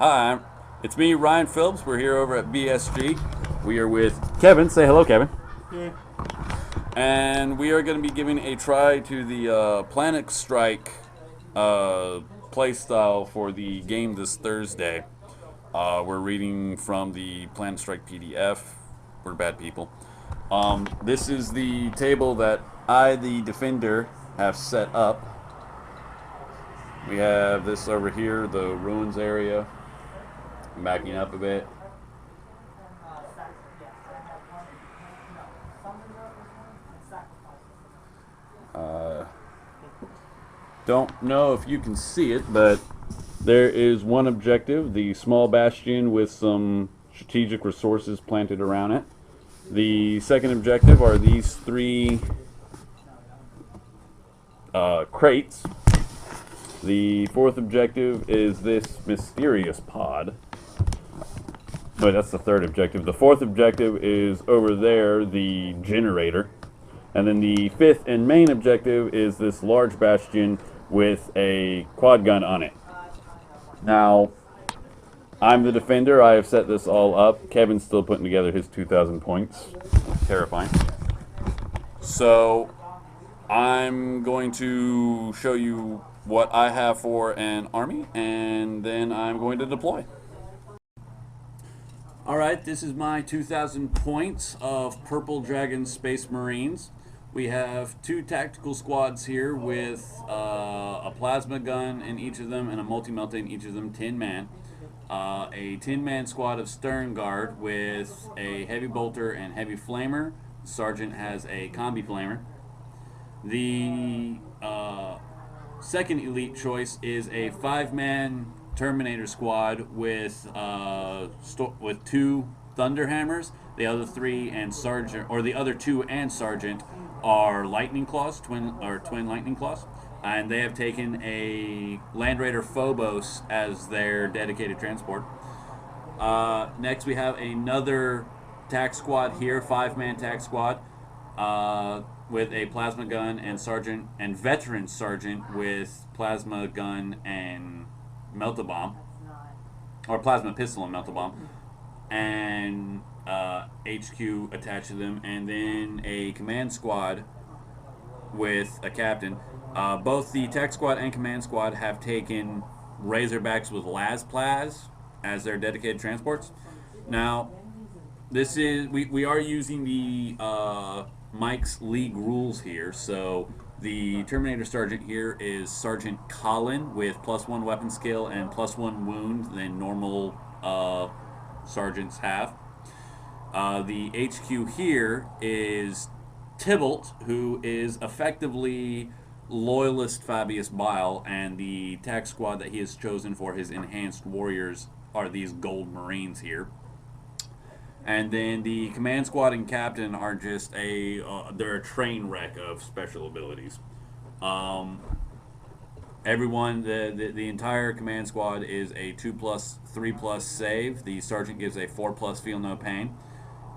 Hi, it's me, Ryan Phillips. We're here over at BSG. We are with Kevin. Say hello, Kevin. Yeah. And we are going to be giving a try to the Planetstrike playstyle for the game this Thursday. We're reading from the Planetstrike PDF. We're bad people. This is the table that I, the defender, have set up. We have this over here, the ruins area. I'm backing up a bit. Don't know if you can see it, but there is one objective, the small bastion with some strategic resources planted around it. The second objective are these three crates. The fourth objective is this mysterious pod. No, that's the third objective. The fourth objective is over there, the generator. And then the fifth and main objective is this large bastion with a quad gun on it. Now, I'm the defender. I have set this all up. Kevin's still putting together his 2,000 points. Terrifying. So, I'm going to show you what I have for an army, and then I'm going to deploy. Alright, this is my 2,000 points of Purple Dragon Space Marines. We have two tactical squads here with a plasma gun in each of them and a multi-melta in each of them, 10 man. A 10-man squad of Stern Guard with a heavy bolter and heavy flamer. The sergeant has a combi flamer. The second elite choice is a 5-man Terminator squad with two Thunderhammers. The other three and sergeant, or the other two and sergeant, are Lightning Claws, twin Lightning Claws, and they have taken a Land Raider Phobos as their dedicated transport. Next, we have another tac squad here, 5-man tac squad, with a plasma gun and sergeant and veteran sergeant with plasma gun and melta bomb, or plasma pistol and melta bomb, and HQ attached to them, and then a command squad with a captain. Both the tech squad and command squad have taken Razorbacks with Las as their dedicated transports. Now, this is we are using the Mike's League rules here, so the Terminator Sergeant here is Sergeant Colin with +1 weapon skill and +1 wound than normal sergeants have. The HQ here is Tybalt, who is effectively Loyalist Fabius Bile, and the tac squad that he has chosen for his enhanced warriors are these Gold Marines here. And then the command squad and captain are just they're a train wreck of special abilities. Everyone, the entire command squad is a 2+, 3+ save. The sergeant gives a 4+ feel no pain.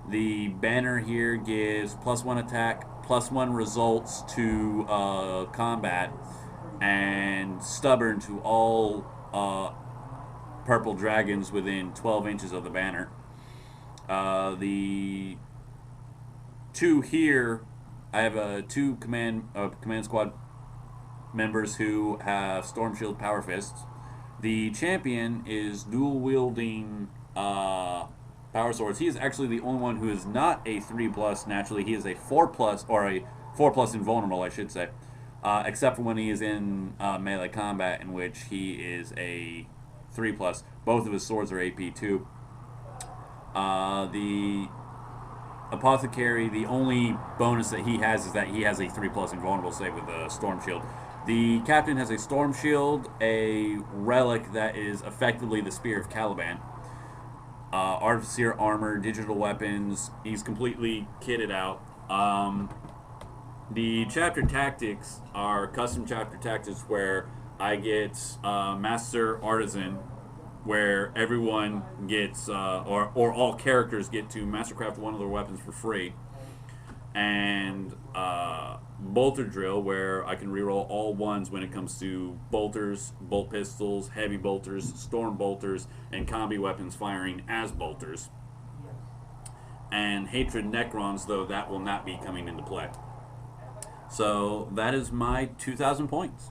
The banner here gives +1 attack, +1 results to combat, and stubborn to all purple dragons within 12 inches of the banner. The two here, I have two command squad members who have Storm Shield Power Fists. The champion is dual wielding Power Swords. He is actually the only one who is not a 3+. Naturally, he is a 4+, or a 4+ invulnerable, I should say, except for when he is in melee combat, in which he is a 3+. Both of his swords are AP2. The Apothecary, the only bonus that he has is that he has a 3+ invulnerable save with a Storm Shield. The captain has a Storm Shield, a relic that is effectively the Spear of Caliban, Artificer armor, digital weapons. He's completely kitted out. The chapter tactics are custom chapter tactics where I get Master Artisan, where everyone gets, or all characters get to mastercraft one of their weapons for free. And bolter drill where I can reroll all ones when it comes to bolters, bolt pistols, heavy bolters, storm bolters, and combi weapons firing as bolters. And Hatred Necrons, though, that will not be coming into play. So that is my 2,000 points.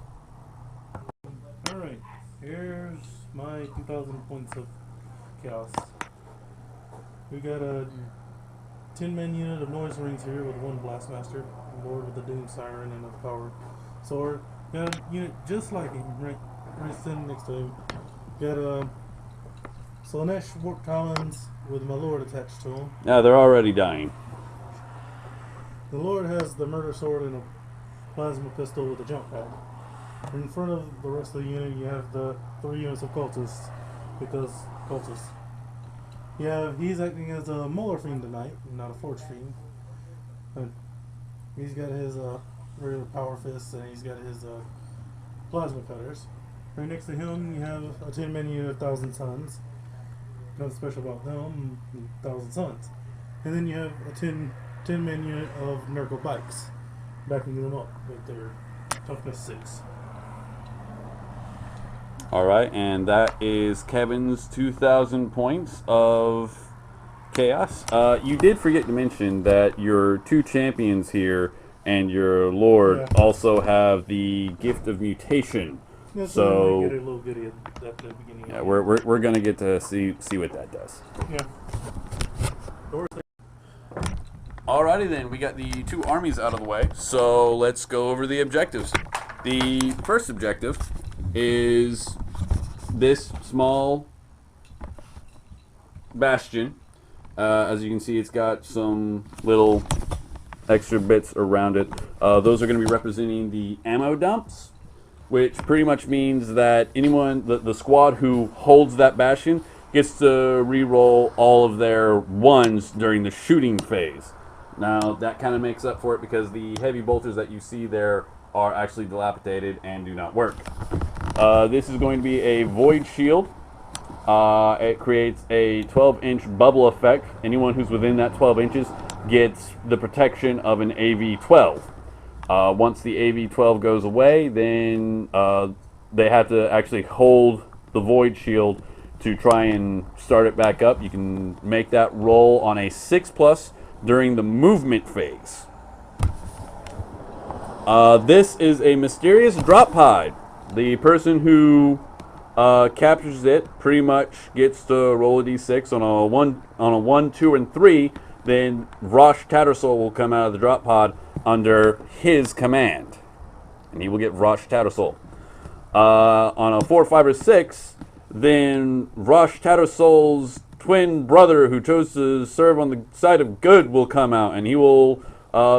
Alright, here's my 2,000 points of chaos. We got a 10-man unit of Noise Rings here with one Blastmaster, Lord with the Doom Siren and a Power Sword. Got a unit just like him, right sitting next to him. Got a Slanesh Warp Talons with my Lord attached to him. Yeah, they're already dying. The Lord has the Murder Sword and a Plasma Pistol with a Jump Pad. In front of the rest of the unit, you have the 3 units of Cultists, because Cultists. Yeah, he's acting as a Molar Fiend tonight, not a Forge Fiend. But he's got his regular Power Fists, and he's got his Plasma Cutters. Right next to him, you have a 10-man unit of Thousand Suns. Nothing special about them, Thousand Suns. And then you have a 10-man unit of Nurgle Bikes, backing them up with their Toughness 6. All right, and that is Kevin's 2,000 points of chaos. You did forget to mention that your 2 champions here and your Lord also have the Gift of Mutation. Yeah, so we get a little goodie at the beginning. Yeah, we're gonna get to see what that does. Yeah. Alrighty then, we got the 2 armies out of the way, so let's go over the objectives. The first objective is this small bastion. As you can see, it's got some little extra bits around it. Those are going to be representing the ammo dumps, which pretty much means that anyone, the squad who holds that bastion, gets to re-roll all of their ones during the shooting phase. Now, that kind of makes up for it because the heavy bolters that you see there are actually dilapidated and do not work. This is going to be a Void Shield. It creates a 12-inch bubble effect. Anyone who's within that 12 inches gets the protection of an AV-12. Once the AV-12 goes away, then they have to actually hold the Void Shield to try and start it back up. You can make that roll on a 6+ during the movement phase. This is a mysterious drop pod. The person who captures it pretty much gets to roll a d6 on a 1, 2, and 3. Then Rosh Tattersall will come out of the drop pod under his command, and he will get Rosh Tattersall. On a 4, 5, or 6, then Rosh Tattersall's twin brother, who chose to serve on the side of good, will come out, and he will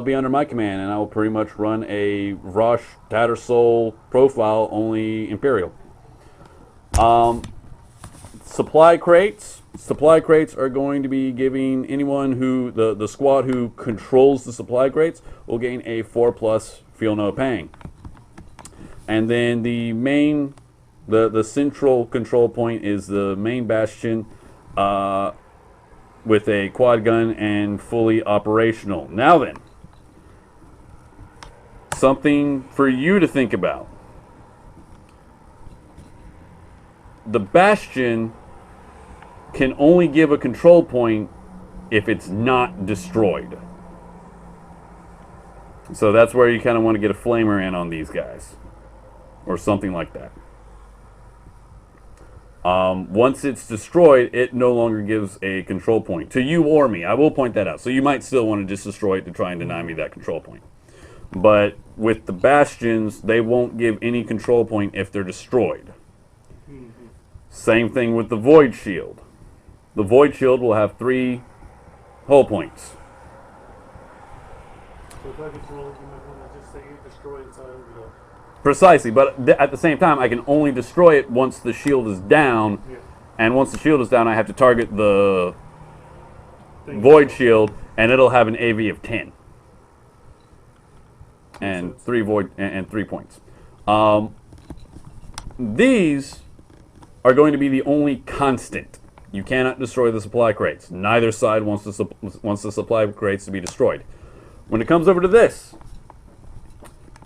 be under my command, and I will pretty much run a Rosh Tattersall profile, only Imperial. Supply crates. Supply crates are going to be giving anyone who, the squad who controls the supply crates, will gain a 4+ Feel No Pain. And then the main, the central control point is the main bastion with a quad gun and fully operational. Now then, something for you to think about. The bastion can only give a control point if it's not destroyed. So that's where you kind of want to get a flamer in on these guys, or something like that. Once it's destroyed, it no longer gives a control point to you or me. I will point that out. So you might still want to just destroy it to try and deny me that control point. But with the bastions, they won't give any control point if they're destroyed. Same thing with the Void Shield. The Void Shield will have 3 hull points. So if I control it, you might want to just say you destroy it, so I don't go. Precisely, but at the same time, I can only destroy it once the shield is down. Yeah. And once the shield is down, I have to target the Void Shield, and it'll have an AV of 10. And 3 void and 3 points. These are going to be the only constant. You cannot destroy the supply crates. Neither side wants the supply crates to be destroyed. When it comes over to this,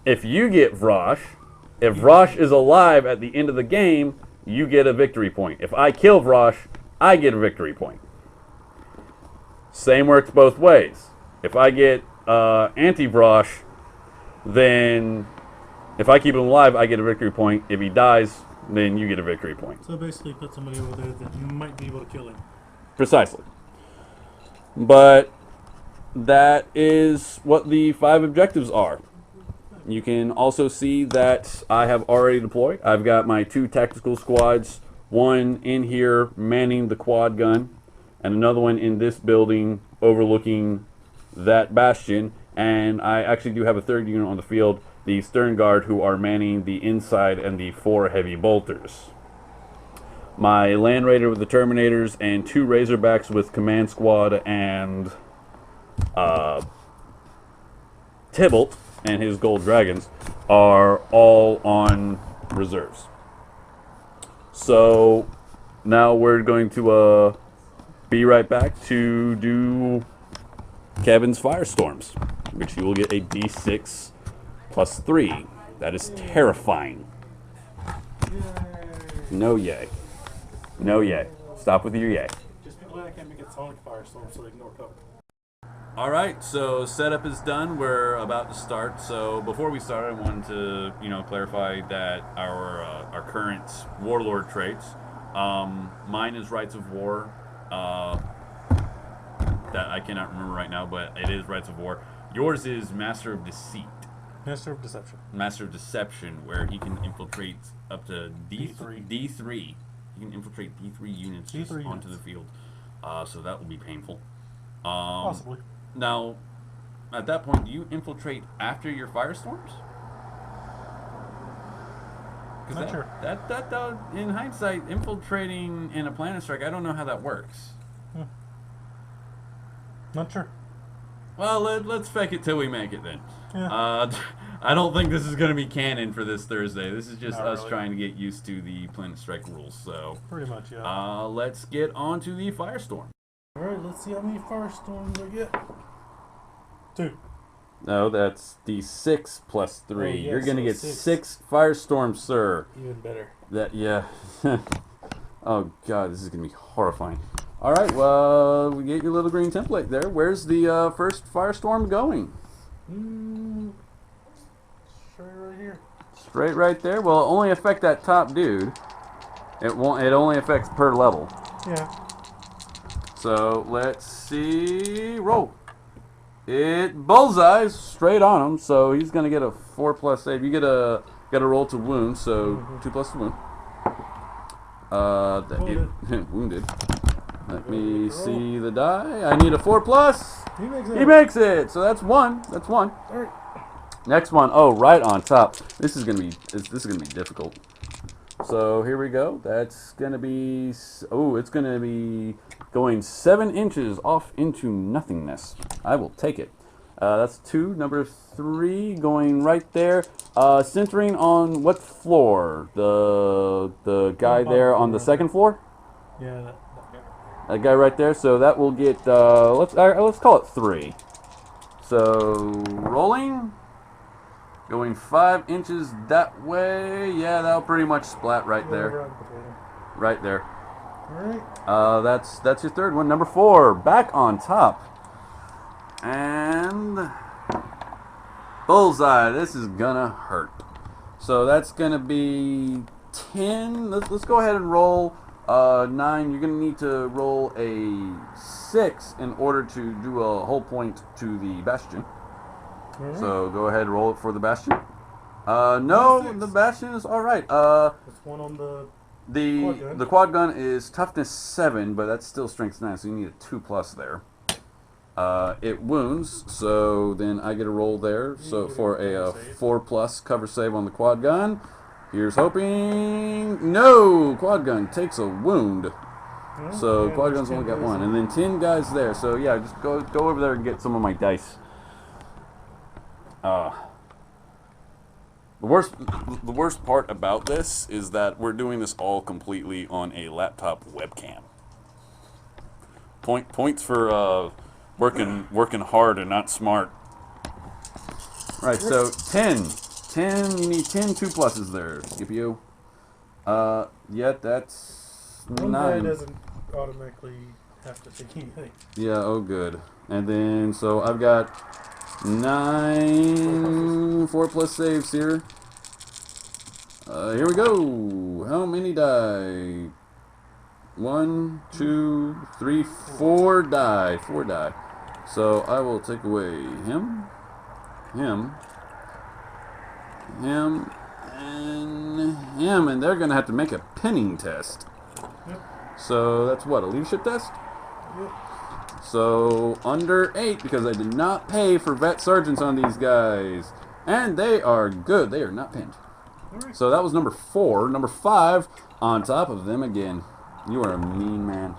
If you get Vrosh, if Vrosh is alive at the end of the game, you get a victory point. If I kill Vrosh, I get a victory point. Same works both ways. If I get anti-Vrosh, then if I keep him alive, I get a victory point. If he dies, then you get a victory point. So basically put somebody over there that you might be able to kill him. Precisely. But that is what the 5 objectives are. You can also see that I have already deployed. I've got my 2 tactical squads, one in here manning the quad gun, and another one in this building overlooking that bastion. And I actually do have a 3rd unit on the field, the Stern Guard, who are manning the inside and the 4 heavy bolters. My Land Raider with the Terminators and 2 Razorbacks with Command Squad and Tybalt and his Gold Dragons are all on reserves. So now we're going to be right back to do Kevin's Firestorms, which you will get a D6 plus 3. That is terrifying. No yay. No yay. Stop with your yay. Just be glad I can't make a Sonic Firestorm so they ignore cover. Alright, so setup is done. We're about to start. So before we start, I wanted to, clarify that our current warlord traits. Mine is Rights of War. That I cannot remember right now, but it is Rights of War. Yours is Master of Deceit. Master of Deception. Master of Deception, where he can infiltrate up to D3. He can infiltrate D3 units onto the field. So that will be painful. Possibly. Now, at that point, do you infiltrate after your firestorms? Not sure. That in hindsight, infiltrating in a Planetstrike, I don't know how that works. Not sure. Well, let's fake it till we make it then. Yeah. I don't think this is going to be canon for this Thursday. This is just Not us really. trying to get used to the Planetstrike rules. So, Pretty much, yeah. let's get on to the firestorm. Alright, let's see how many Firestorms I get. 2. No, that's D6 plus 3. Oh, yes, You're going to so get 6. 6 firestorms, sir. Even better. Yeah. Oh, God, this is going to be horrifying. All right, well, we get your little green template there. Where's the first firestorm going? Straight right here. Straight right there? Well, it only affect that top dude. It won't. It only affects per level. Yeah. So, let's see. Roll. It bullseyes straight on him, so he's going to get a 4+ save. You get a roll to wound, so 2 plus to wound. Wounded. Let me see the die. I need a 4+. He makes it. He makes it. So that's 1. That's 1. All right. Next one. Oh, right on top. This is gonna be difficult. So here we go. That's gonna be. Oh, it's gonna be going 7 inches off into nothingness. I will take it. That's 2. Number 3 going right there. Centering on what floor? The guy there on the 2nd floor. Yeah. That guy. That guy right there. So that will get. Let's call it 3. So rolling. Going 5 inches that way. Yeah, that'll pretty much splat right there. Right there. All right. That's your 3rd one. Number 4, back on top. And bullseye. This is gonna hurt. So that's gonna be 10. Let's go ahead and roll 9. You're gonna need to roll a 6 in order to do a whole point to the bastion. Right. So go ahead and roll it for the bastion. No, the bastion is all right. There's one on the quad gun. The quad gun is toughness 7, but that's still strength 9, so you need a 2+ there. It wounds, so then I get a roll there. So for a 4+ cover save on the quad gun. Here's hoping. No, quad gun takes a wound. So quad gun's only got 1, and then 10 guys there. So yeah, just go over there and get some of my dice. The worst part about this is that we're doing this all completely on a laptop webcam. Points for working hard and not smart. Right, so 10. 10. You need 10 2+s there, Scipio. Yeah, that's One guy 9. doesn't automatically have to take anything. Yeah, oh good. And then, so I've got 9 4+ saves here. Here we go. How many die? 1, 2, 3, 4 die. 4 die. So I will take away him, him, him, and him, and they're gonna have to make a pinning test. Yep. So that's what, a leadership test? Yep. So under 8, because I did not pay for vet sergeants on these guys, and they are good. They are not pinned. Right. So that was number 4. Number 5 on top of them again. You are a mean man.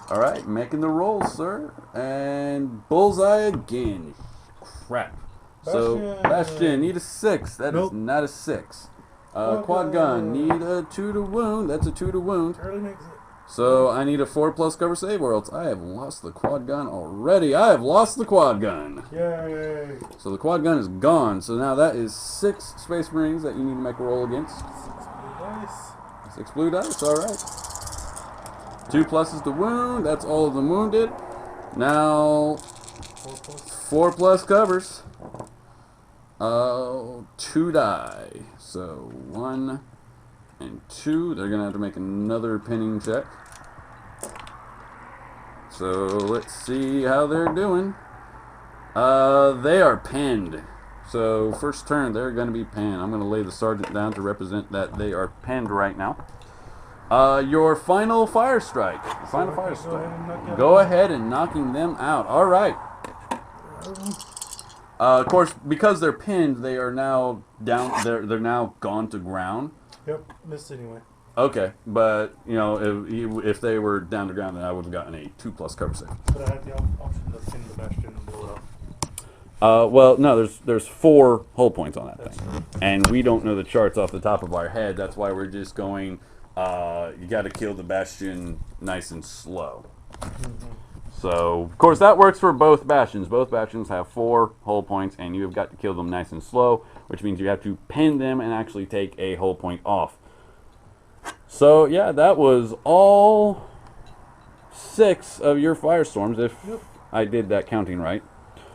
All right, making the roll, sir, and bullseye again. Crap. So Bastion, need a 6. That is not a 6. Quad gun, need a 2 to wound. That's a 2 to wound. Early makes it. So I need a 4+ cover save, or else I have lost the quad gun already. I have lost the quad gun. Yay. So the quad gun is gone. So now that is 6 Space Marines that you need to make a roll against. 6 blue dice. 6 blue dice, alright. 2+ to wound, that's all of them wounded. Now 4+ covers. 2 die. So 1 and 2. They're gonna have to make another pinning check. So let's see how they're doing. They are pinned. So first turn, they're going to be pinned. I'm going to lay the sergeant down to represent that they are pinned right now. Your final fire strike. Final fire strike. Go ahead and knocking them out. All right. Of course, because they're pinned, they are now down. They're now gone to ground. Yep, missed anyway. Okay, but you know, if they were down to ground, then I would have gotten a 2+ cover save. But I had the option to pin the Bastion and blow it up. Well, no, there's 4 hull points on that thing, and we don't know the charts off the top of our head. That's why we're just going. You got to kill the Bastion nice and slow. So, of course, that works for both Bastions. Both Bastions have 4 hull points, and you have got to kill them nice and slow, which means you have to pin them and actually take a hull point off. So, yeah, that was all 6 of your firestorms, if I did that counting right.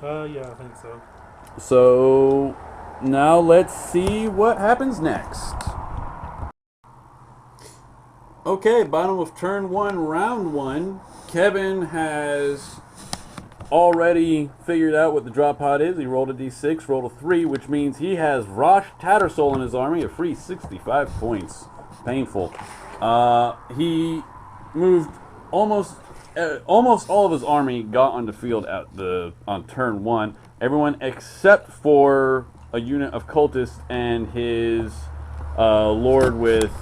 Yeah, I think so. So, now let's see what happens next. Okay, bottom of turn 1, round 1. Kevin has already figured out what the drop pod is. He rolled a d6, rolled a 3, which means he has Rosh Tattersoul in his army, a free 65 points. Painful. He moved almost all of his army got on the field on turn 1. Everyone except for a unit of cultists and his lord with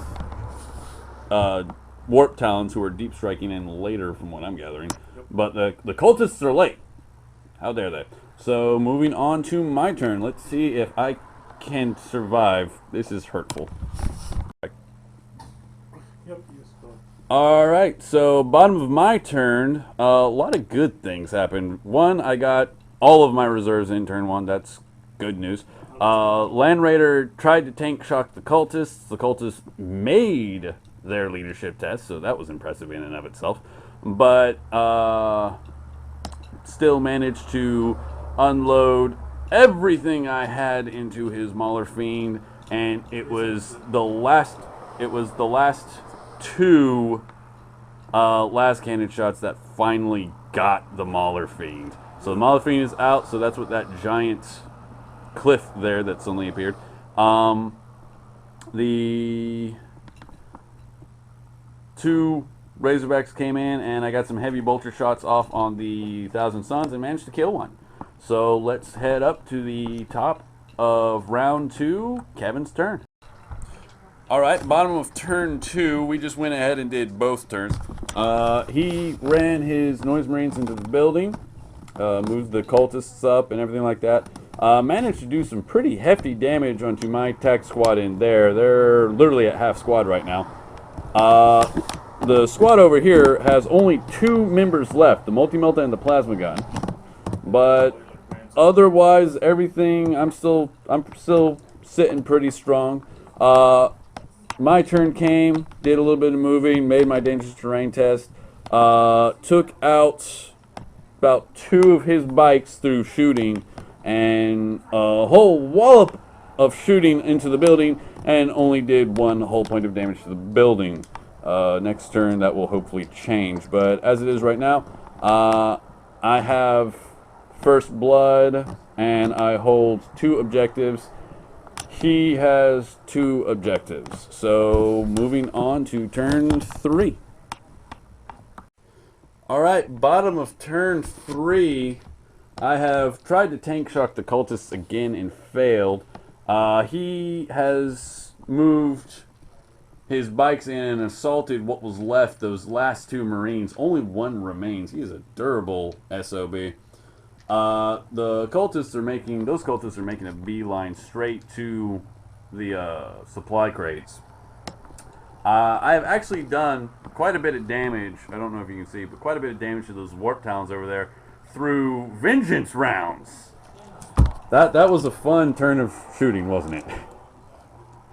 warp talons, who are deep striking in later, from what I'm gathering. But the cultists are late. How dare they? So moving on to my turn. Let's see if I can survive. This is hurtful. Yep, yes, go. Alright, so bottom of my turn, a lot of good things happened. One, I got all of my reserves in turn 1. That's good news. Land Raider tried to tank shock the cultists. The cultists made their leadership test, so that was impressive in and of itself. But still managed to unload everything I had into his Mauler Fiend, and it was the last 2 last cannon shots that finally got the Mauler Fiend. So the Mauler Fiend is out, so that's what that giant cliff there that suddenly appeared. The 2 Razorbacks came in, and I got some heavy bolter shots off on the Thousand Suns and managed to kill one. So let's head up to the top of round 2, Kevin's turn. Alright, bottom of turn 2, we just went ahead and did both turns. He ran his Noise Marines into the building, moved the cultists up and everything like that. Managed to do some pretty hefty damage onto my tech squad in there. They're literally at half squad right now. The squad over here has only 2 members left, the multi-melta and the plasma gun. But otherwise, everything, I'm still I'm still sitting pretty strong. My turn came, did a little bit of moving, made my dangerous terrain test, took out about 2 of his bikes through shooting, and a whole wallop of shooting into the building, and only did 1 whole point of damage to the building. Next turn that will hopefully change, but as it is right now, I have first blood and I hold 2 objectives. He has 2 objectives. So moving on to turn 3. Alright, bottom of turn 3. I have tried to tank shock the cultists again and failed. He has moved his bikes in and assaulted what was left, those last 2 Marines. Only 1 remains. He is a durable SOB. Those cultists are making a beeline straight to the supply crates. I have actually done quite a bit of damage. I don't know if you can see, but quite a bit of damage to those warp talons over there through vengeance rounds. That was a fun turn of shooting, wasn't it?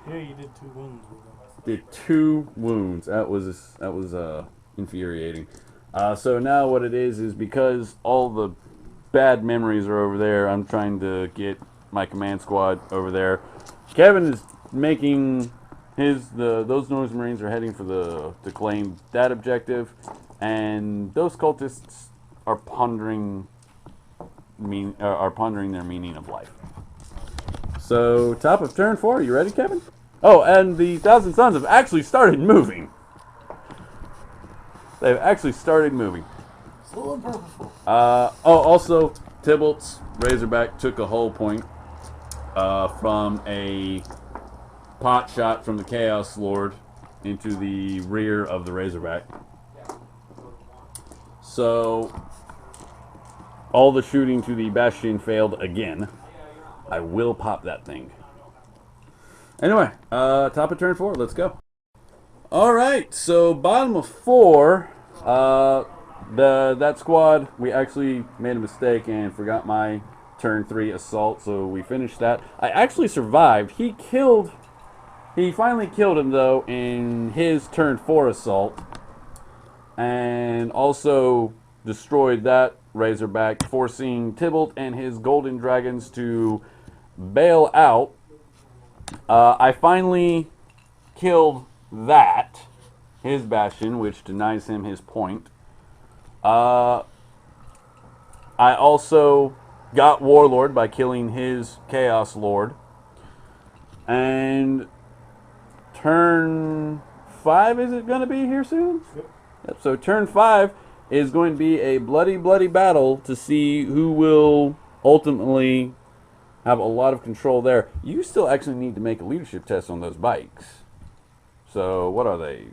Yeah, you did 2 wounds with them. Did 2 wounds. That was infuriating. So now what it is because all the bad memories are over there, I'm trying to get my command squad over there. Kevin is making those noise marines are heading for to claim that objective, and those cultists are pondering their meaning of life. So top of turn 4, you ready, Kevin? Oh, and the Thousand Sons have actually started moving. They've actually started moving. Slow and purposeful. Also, Tybalt's Razorback took a hull point from a pot shot from the Chaos Lord into the rear of the Razorback. So, all the shooting to the Bastion failed again. I will pop that thing. Anyway, top of turn 4, let's go. Alright, so bottom of 4, that squad, we actually made a mistake and forgot my turn 3 assault, so we finished that. I actually survived. He finally killed him, though, in his turn 4 assault, and also destroyed that Razorback, forcing Tybalt and his Golden Dragons to bail out. I finally killed his Bastion, which denies him his point. I also got Warlord by killing his Chaos Lord. And turn 5 is it going to be here soon? Yep. So turn 5 is going to be a bloody, bloody battle to see who will ultimately have a lot of control there. You still actually need to make a leadership test on those bikes. So what are they?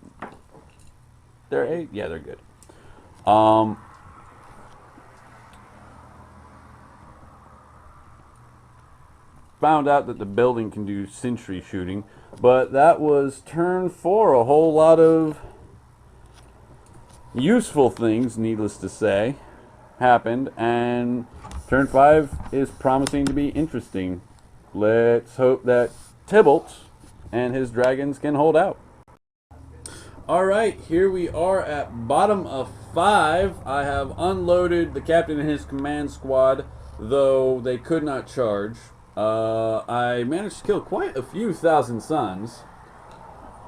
They're 8? Yeah, they're good. Found out that the building can do sentry shooting, but that was turn 4. A whole lot of useful things, needless to say, happened, and turn 5 is promising to be interesting. Let's hope that Tybalt and his dragons can hold out. Alright, here we are at bottom of 5. I have unloaded the captain and his command squad, though they could not charge. I managed to kill quite a few Thousand Sons.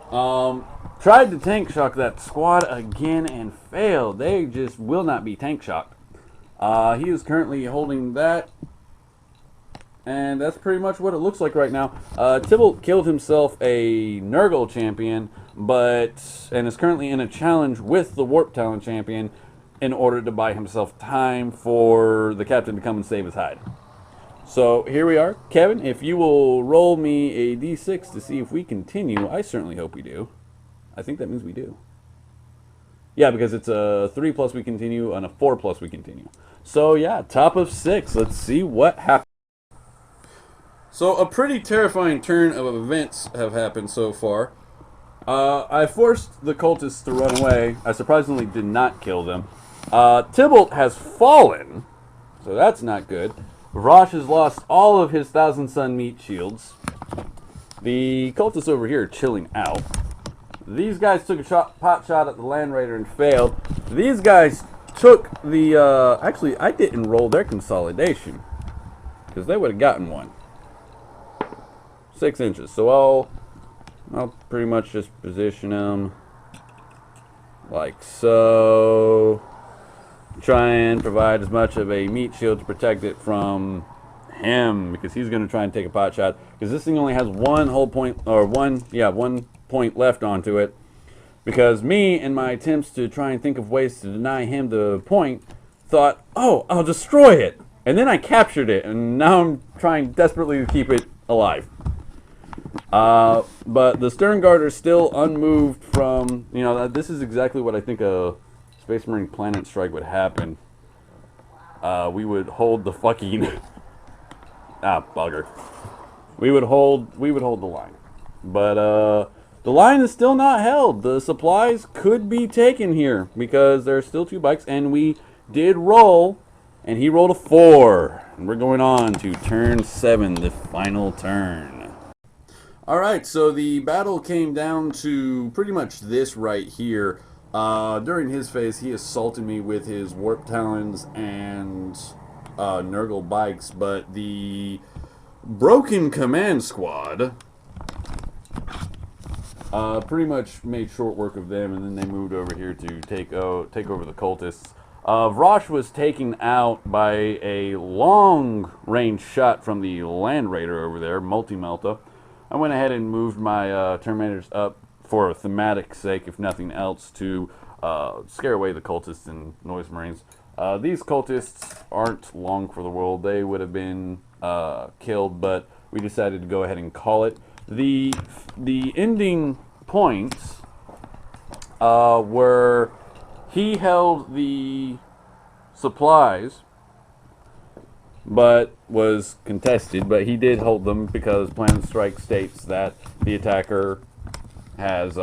Tried to tank shock that squad again and failed. They just will not be tank shocked. He is currently holding that, and that's pretty much what it looks like right now. Tybalt killed himself a Nurgle champion, and is currently in a challenge with the Warp Talon champion in order to buy himself time for the captain to come and save his hide. So here we are. Kevin, if you will roll me a d6 to see if we continue. I certainly hope we do. I think that means we do. Yeah, because it's a 3 plus we continue and a 4 plus we continue. So yeah, top of 6. Let's see what happens. So a pretty terrifying turn of events have happened so far. I forced the cultists to run away. I surprisingly did not kill them. Tybalt has fallen, so that's not good. Rosh has lost all of his Thousand Sun meat shields. The cultists over here are chilling out. These guys took a pot shot at the Land Raider and failed. These guys took the... actually, I didn't roll their consolidation, because they would have gotten one. 6 inches. So I'll pretty much just position them like so. Try and provide as much of a meat shield to protect it from him, because he's going to try and take a pot shot, because this thing only has one whole point, or one point left onto it, because me, in my attempts to try and think of ways to deny him the point, thought, oh, I'll destroy it, and then I captured it, and now I'm trying desperately to keep it alive. But the stern guard are still unmoved from, you know, this is exactly what I think a Space Marine Planetstrike would happen. We would hold the fucking bugger. We would hold the line, but the line is still not held. The supplies could be taken here because there are still 2 bikes, and we did roll, and he rolled a 4, and we're going on to turn 7, the final turn. All right, so the battle came down to pretty much this right here. During his phase, he assaulted me with his Warp Talons and Nurgle bikes, but the broken command squad pretty much made short work of them, and then they moved over here to take over the cultists. Vrosh was taken out by a long-range shot from the Land Raider over there, Multi-Melta. I went ahead and moved my Terminators up for a thematic sake, if nothing else, to scare away the cultists and Noise Marines. These cultists aren't long for the world. They would have been killed, but we decided to go ahead and call it. The ending points were he held the supplies, but was contested, but he did hold them because Planetstrike states that the attacker has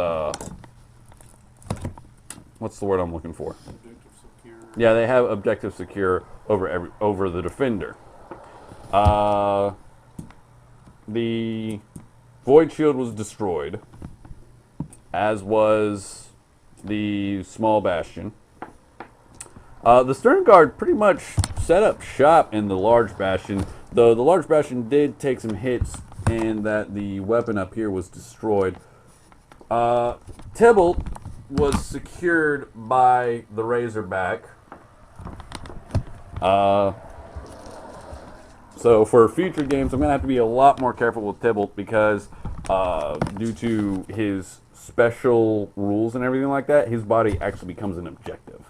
what's the word I'm looking for? Objective secure. Yeah, they have objective secure over the defender. The Void Shield was destroyed, as was the small bastion. The Stern Guard pretty much set up shop in the large bastion, though the large bastion did take some hits and that the weapon up here was destroyed. Tybalt was secured by the Razorback. So for future games, I'm going to have to be a lot more careful with Tybalt because due to his special rules and everything like that, his body actually becomes an objective.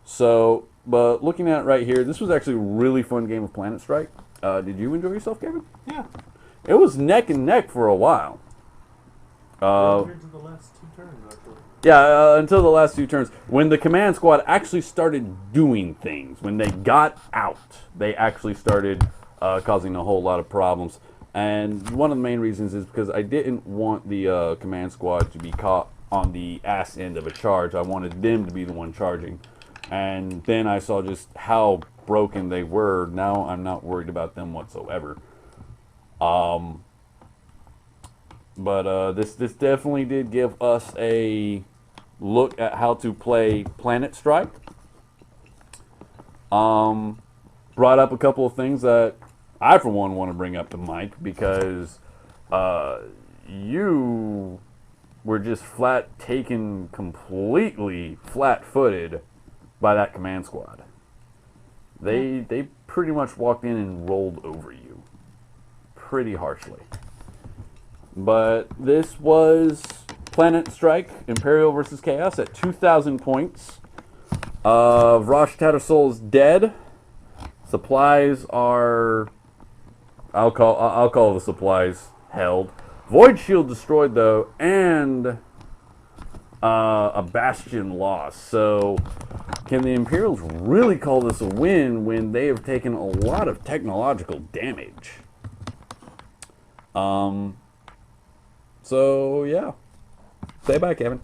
So, but looking at it right here, this was actually a really fun game of Planetstrike. Did you enjoy yourself, Kevin? Yeah. It was neck and neck for a while. Compared to the last 2 turns, actually. Yeah, until the last 2 turns. When the command squad actually started doing things, when they got out, they actually started causing a whole lot of problems. And one of the main reasons is because I didn't want the command squad to be caught on the ass end of a charge. I wanted them to be the one charging. And then I saw just how broken they were. Now I'm not worried about them whatsoever. But this definitely did give us a look at how to play Planetstrike. Brought up a couple of things that I, for one, want to bring up to Mike because you were just taken completely flat-footed by that command squad. They pretty much walked in and rolled over you pretty harshly. But this was Planetstrike Imperial versus Chaos at 2,000 points. Vrosh Tattersoul is dead. Supplies are, I'll call the supplies held. Void Shield destroyed though, and a Bastion lost. So can the Imperials really call this a win when they have taken a lot of technological damage? So yeah. Say bye, Kevin.